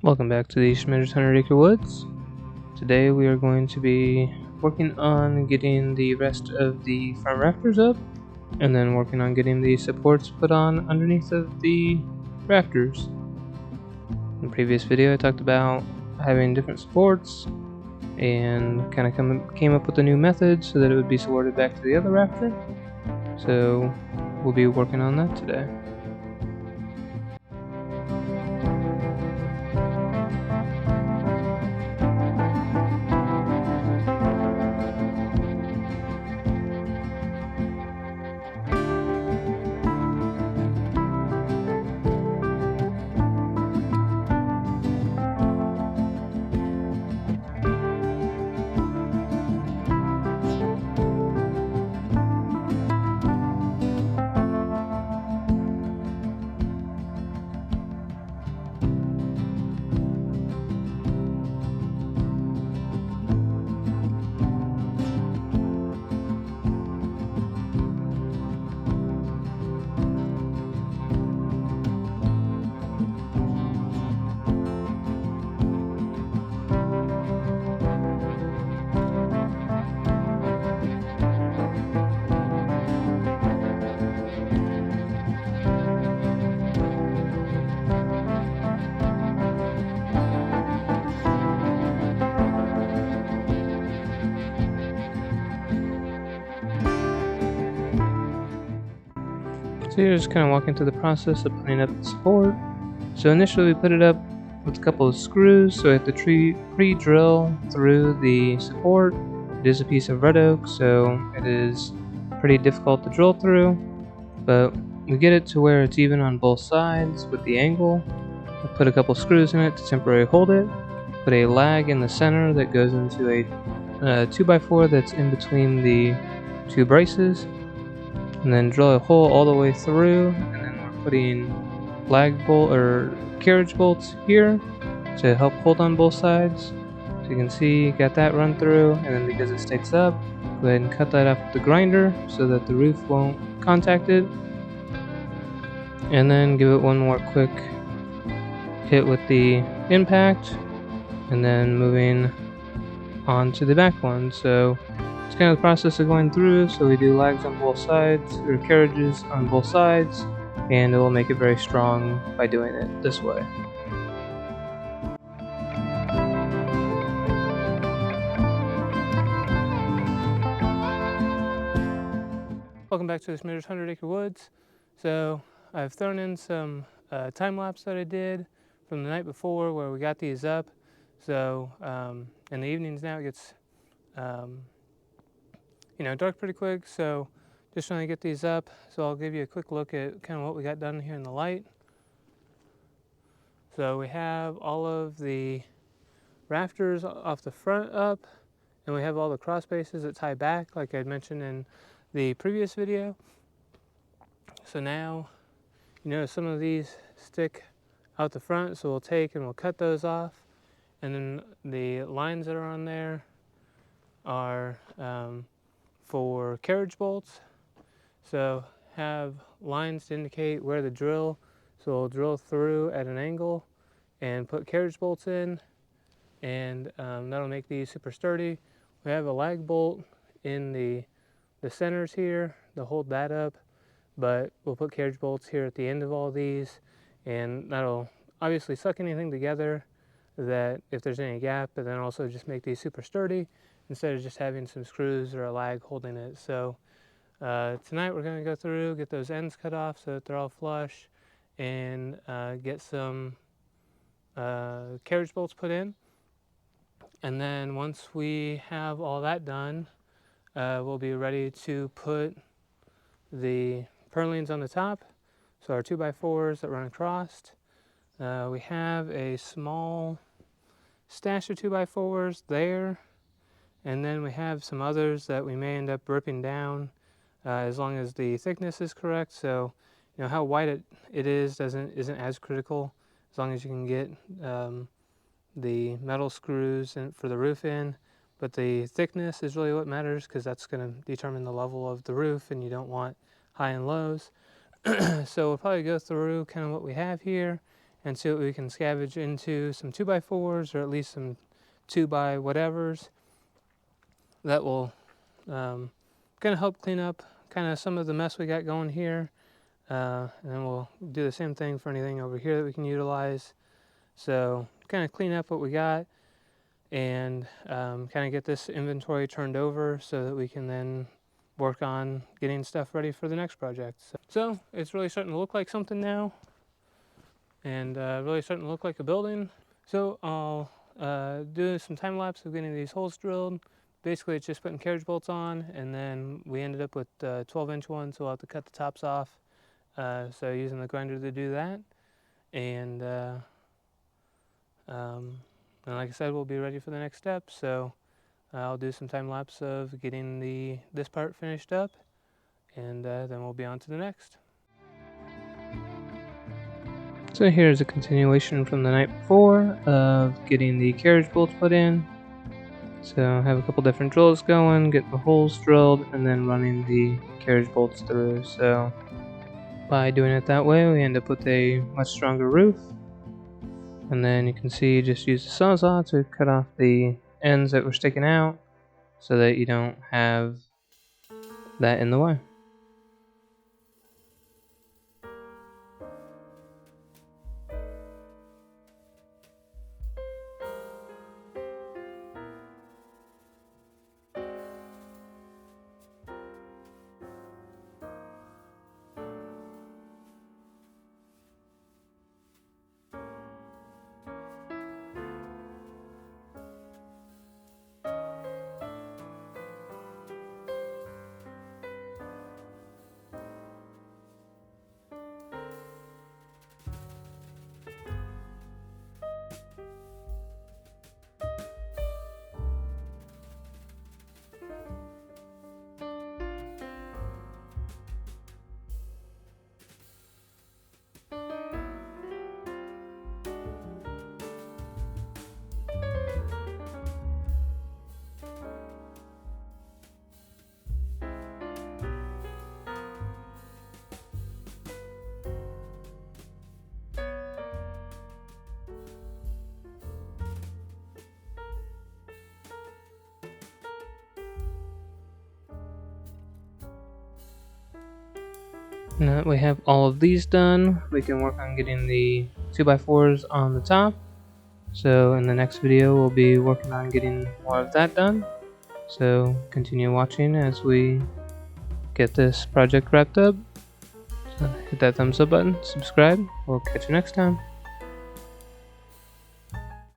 Welcome back to the Schmitter's 100 Acre Woods. Today we are going to be working on getting the rest of the front rafters up, and then working on getting the supports put on underneath of the rafters. In the previous video I talked about having different supports and kind of came up with a new method so that it would be supported back to the other rafter. So we'll be working on that today. So you're just kind of walking through the process of putting up the support. So initially we put it up with a couple of screws, so we have to pre-drill through the support. It is a piece of red oak, so it is pretty difficult to drill through, but we get it to where it's even on both sides with the angle. We put a couple screws in it to temporarily hold it, put a lag in the center that goes into a 2x4 that's in between the two braces, and then drill a hole all the way through, and then we're putting carriage bolts here to help hold on both sides. So you can see, got that run through, and then because it sticks up, go ahead and cut that off with the grinder so that the roof won't contact it, and then give it one more quick hit with the impact, and then moving on to the back one. So it's kind of the process of going through. So we do lags on both sides, or carriages on both sides, and it will make it very strong by doing it this way. Welcome back to the Schmitter's 100 Acre Woods. So I've thrown in some time lapse that I did from the night before where we got these up. So in the evenings now it gets dark pretty quick, so just trying to get these up. So I'll give you a quick look at kind of what we got done here in the light. So we have all of the rafters off the front up, and we have all the cross bases that tie back like I mentioned in the previous video. So now you notice some of these stick out the front, so we'll take and we'll cut those off, and then the lines that are on there are for carriage bolts. So have lines to indicate where the drill, so we'll drill through at an angle and put carriage bolts in, and that'll make these super sturdy. We have a lag bolt in the centers here to hold that up, but we'll put carriage bolts here at the end of all these, and that'll obviously suck anything together that if there's any gap, but then also just make these super sturdy instead of just having some screws or a lag holding it. So tonight we're going to go through, get those ends cut off so that they're all flush, and get some carriage bolts put in. And then once we have all that done, we'll be ready to put the purlins on the top, so our 2x4s that run across. We have a small stash of 2x4s there, and then we have some others that we may end up ripping down as long as the thickness is correct. So how wide it is isn't as critical, as long as you can get the metal screws for the roof in. But the thickness is really what matters, because that's going to determine the level of the roof, and you don't want high and lows. So we'll probably go through kind of what we have here, and see what we can scavenge into some 2x4s or at least some 2x whatevers that will kind of help clean up kind of some of the mess we got going here. And then we'll do the same thing for anything over here that we can utilize. So kind of clean up what we got and kind of get this inventory turned over so that we can then work on getting stuff ready for the next project. So it's really starting to look like something now, and really starting to look like a building. So I'll do some time lapse of getting these holes drilled. Basically it's just putting carriage bolts on, and then we ended up with 12-inch ones, so we'll have to cut the tops off. So using the grinder to do that, and like I said, we'll be ready for the next step. So I'll do some time lapse of getting this part finished up, and then we'll be on to the next. So here's a continuation from the night before of getting the carriage bolts put in. So I have a couple different drills going, get the holes drilled, and then running the carriage bolts through. So by doing it that way, we end up with a much stronger roof. And then you can see, just use the sawzall to cut off the ends that were sticking out so that you don't have that in the way. Now that we have all of these done, we can work on getting the 2x4s on the top. So in the next video, we'll be working on getting more of that done. So continue watching as we get this project wrapped up. So hit that thumbs up button, subscribe. We'll catch you next time.